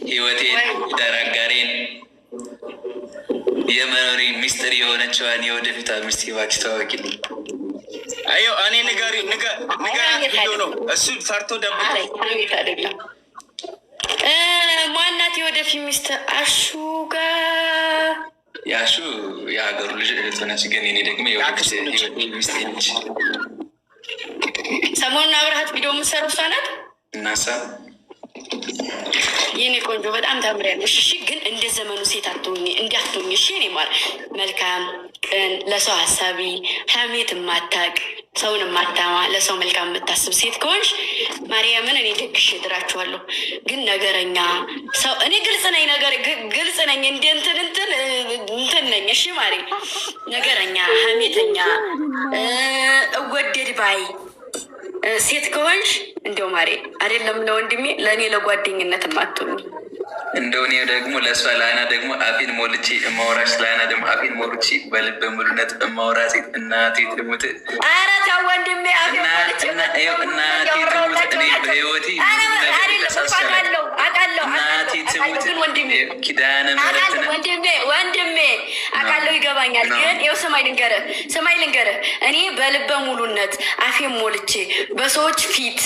ህይወቴን ደራጋሬን የመኖሪ ሚስጥር የሆነችዋን የወደፊቷ ሚስት እባክሽ ታወቂልኝ። አዮ እኔ ንገሪ ነው እሱ ፈርቶ ደብ አይደለም። ማናት የወደፊት ሚስት? አሹ ጋር ያሹ የሀገሩ ልጅ እህት ሆነች፣ ግን እኔ ደግሞ የወደፊት ሚስት ነች። ሰሞኑን አብረሃት ቪዲዮ የምትሰራው እሷ ናት። እናሳ የኔ ቆንጆ በጣም ታምሪያለሽ። እሺ ግን እንደ ዘመኑ ሴት አትሆኚ፣ እንዳትሆኚ። እሺ እኔ ማር መልካም ቅን፣ ለሰው ሀሳቢ፣ ሀሜት የማታቅ ሰውን የማታማ ለሰው መልካም የምታስብ ሴት ከሆንሽ ማርያምን እኔ ደግሽ እድራችኋለሁ። ግን ነገረኛ ሰው እኔ ግልጽ ነኝ፣ ነገር ግልጽ ነኝ፣ እንደ እንትን ነኝ። እሺ ማሪ ነገረኛ፣ ሀሜተኛ፣ እወደድ ባይ ሴት ከሆንሽ እንደው ማሬ አይደለም ለወንድሜ ለእኔ ለጓደኝነት ማትሆኝ። እንደው እኔ ደግሞ ለእሷ ለአና ደግሞ አፌን ሞልቼ እማወራሽ፣ ለአና ደግሞ አፌን ሞልቼ በልበ ሙሉነት እማወራ ሴት እናቴ ትሙት። ኧረ ተው ወንድሜ አፌን ሞልቼ እናቴ ትሙት። እኔ በህይወቴ አውቃለሁ እናቴ ትሙት። ኪዳነ ምሕረት ወንድሜ አውቃለሁ፣ ይገባኛል። ግን ይኸው ስማይ ልንገርህ እኔ በልበ ሙሉነት አፌን ሞልቼ በሰዎች ፊት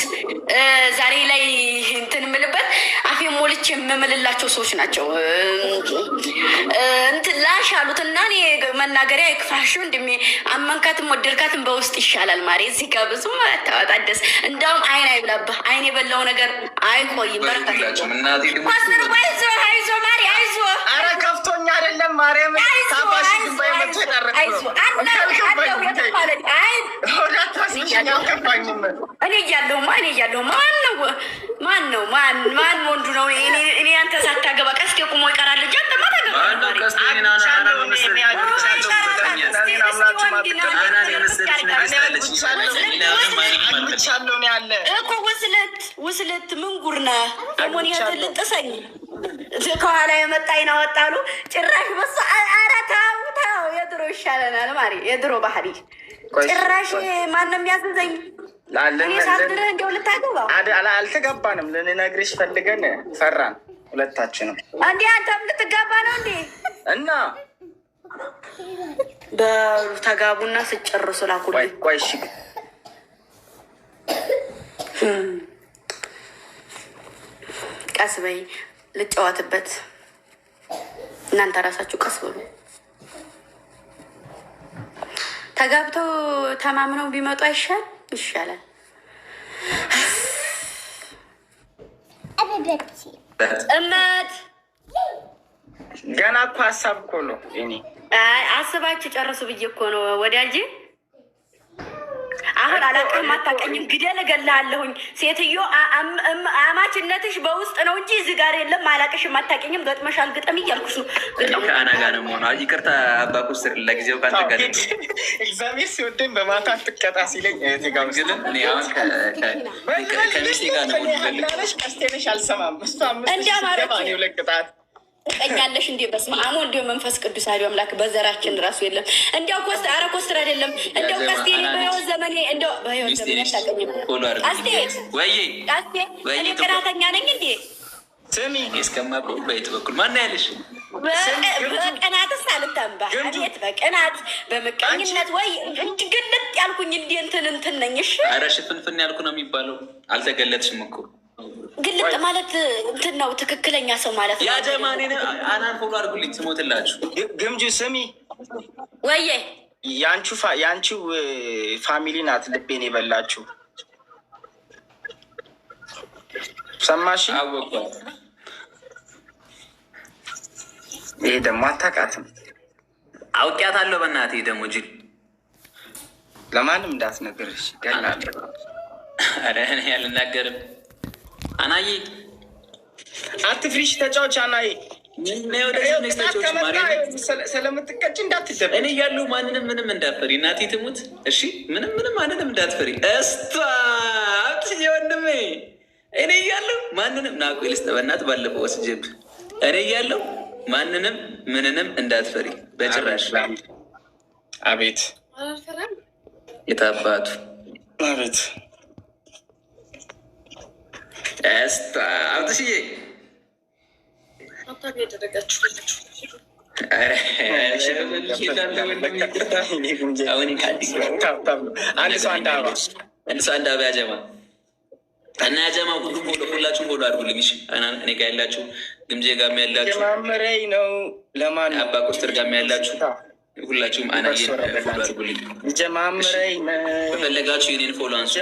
ዛሬ ላይ እንትን የምልበት አፌን ሞልቼ የምምልላቸው ሰዎች ናቸው። እንትን ላሽ አሉት እና እኔ መናገሪያ ይክፋሽ ወንድሜ። አመንካትም ወደድካትም በውስጥ ይሻላል ማሬ። እዚህ ጋር ብዙ ታወጣደስ እንዳውም አይን አይብላብህ። አይን የበላው ነገር አይቆይም። በረከት አይዞ ማሪ አይዞ። አረ ከፍቶኛ አይደለም ማርያም እኔ እያለሁ ማን ወንዱ ነው? እኔ አንተ ሳታገባ ቀስቴ ቁሞ ይቀራል እንጂ አንተማ ታገባ። እኮ ውስለት ምን ጉር ነህ ደግሞ? ልጥሰኝ ከኋላ የመጣ ይናወጣሉ ጭራሽ በሱ። ኧረ ተው የድሮ ይሻለናል ማሪ፣ የድሮ ባህሪ ጭራሽ ማንም ያስዘኝ እኔ ሳድርህ እንዲያው ልታገባው አልተጋባንም። ልንነግርሽ ፈልገን ፈራን ሁለታችንም። እንዲህ አንተም ልትጋባ ነው እንዴ? እና በሉ ተጋቡና ስጨርሱ ላኩልኝ። ቆይ እሺ ቀስ በይ ልጨዋትበት። እናንተ ራሳችሁ ቀስ በሉ። ተጋብተው ተማምነው ቢመጡ ይሻላል። እመት ገና እኮ ሀሳብ እኮ ነው። እኔ አስባችሁ ጨርሱ ብዬ እኮ ነው ወዳጅ። አሁን አላውቅም፣ አታውቀኝም። ግደል እገልሃለሁኝ። ሴትዮ አማችነትሽ በውስጥ ነው እንጂ እዚህ ጋር የለም። አላውቅሽም፣ አታውቀኝም። ገጥመሻል ግጠም እያልኩሽ ነው። ከአና ጋር ነው መሆኗ። ይቅርታ አባኩ ስር ለጊዜው ካንተ ጋር እግዚአብሔር ሲወደኝ በማታ ትቀጣ ሲለኝ ግን እኔ አሁን ከሚስቴ ጋር ነው ሆንለሽ ቀስቴነሽ አልሰማም። እሷ ለቅጣት ትቀኛለሽ እንዴ? በስመ አብ ወወልድ ወመንፈስ ቅዱስ አሐዱ አምላክ። በዘራችን ራሱ የለም። እንዲያው ኮስትር አይደለም። እንዲያው ቀስቴ በህይወት ዘመኔ እንዲያው በህይወት ዘመኔ ታቀኝም ቀስቴ እኔ ቅናተኛ ነኝ እንዴ? ስሚ እስከማብሮ በየት በኩል ማን ያለሽ? በቅናትስ አልተንባ አቤት በቅናት በምቀኝነት ወይ ግልጥ ያልኩኝ እንዴ እንትን ነኝ። እሺ ኧረ ሽፍንፍን ያልኩ ነው የሚባለው። አልተገለጥሽም እኮ ግልጥ ማለት እንትን ነው። ትክክለኛ ሰው ማለት ነው። ያጀማኔ አናን ፎሎ አድርጉልኝ ስሞትላችሁ። ግምጁ ስሚ ወዬ የአንቺው ፋሚሊ ናት ልቤን የበላችሁ። ሰማሽ? አወቋት። ይሄ ደግሞ አታውቃትም። አውቂያታለሁ። በእናትህ ደግሞ ጅል ለማንም እንዳትነግርሽ ገላለሁ። ኧረ እኔ አልናገርም። አናዬ አትፍሪሽ፣ ተጫዎች አናዬ። ስለምትቀጭ እንዳትደብ። እኔ እያለሁ ማንንም ምንም እንዳትፈሪ እናቴ ትሙት። እሺ ምንም ማንንም እንዳትፈሪ። ወንድሜ እኔ እያለሁ ማንንም ናቁ ልስጥ በእናትህ ባለፈው ወስጀብ። እኔ እያለሁ ማንንም ምንንም እንዳትፈሪ በጭራሽ። አቤት የታባቱ አቤት አብትሽዬ ታብታብ ያደረጋችሁ አንድ ሰው አንድ አበባ ያጀማ እና ያጀማ ሁላችሁም ፎሎ አድርጉልኝ። እኔ ጋ ያላችሁ ግምጄ ጋም ያላችሁ ጀማምረኝ ነው ለማን አባ ኮስተር ጋም ያላችሁ ሁላችሁም አናዬን ፎሎ አድርጉልኝ። ጀማምረኝ በፈለጋችሁ የኔን ፎሎ አንሱ።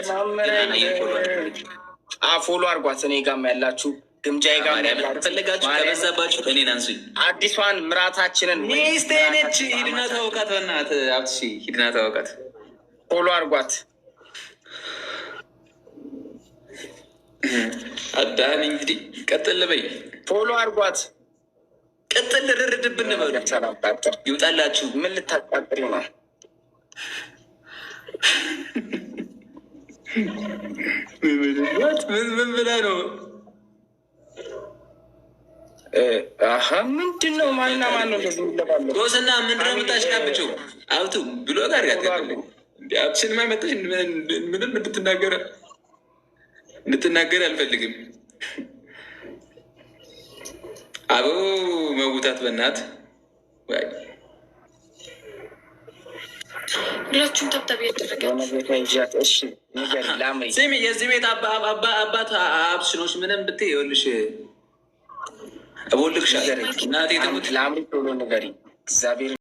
ፎሎ አድርጓት። እኔ ጋም ያላችሁ ግምጃዬ ጋር ፈለጋችሁ ከበዛባችሁ እኔን አንሱኝ። አዲሷን ምራታችንን ሚስቴ ነች። ሂድና ታወቃት፣ በእናትህ አብትሽ ሂድና ታወቃት። ፎሎ አድርጓት። አዳን እንግዲህ ቀጥል በይ። ፎሎ አድርጓት። ቀጥል ርርድብን በሉ። ይውጣላችሁ። ምን ልታቃጥሪ ነው? ምን ብላ ነው? ምንድን ነው? ማንና ማን ነው እንደዚህ የሚለባለ? ሶስና ምንድን ነው የምታሽቃብችው? አብቱ ብሎ ጋር አብትሽን ማይመጣሽ ምንም እንድትናገር አልፈልግም። አቦ መውታት በእናት ሁላችሁም ተብታብ ያደረጋችሁ ስሚ፣ የዚህ ቤት አባት አብትሽኖች ምንም ብትይ ይኸውልሽ እቦልክሻለሁ። እናቴ ትሙት ለአምሪ ቶሎ ንገሪ እግዚአብሔር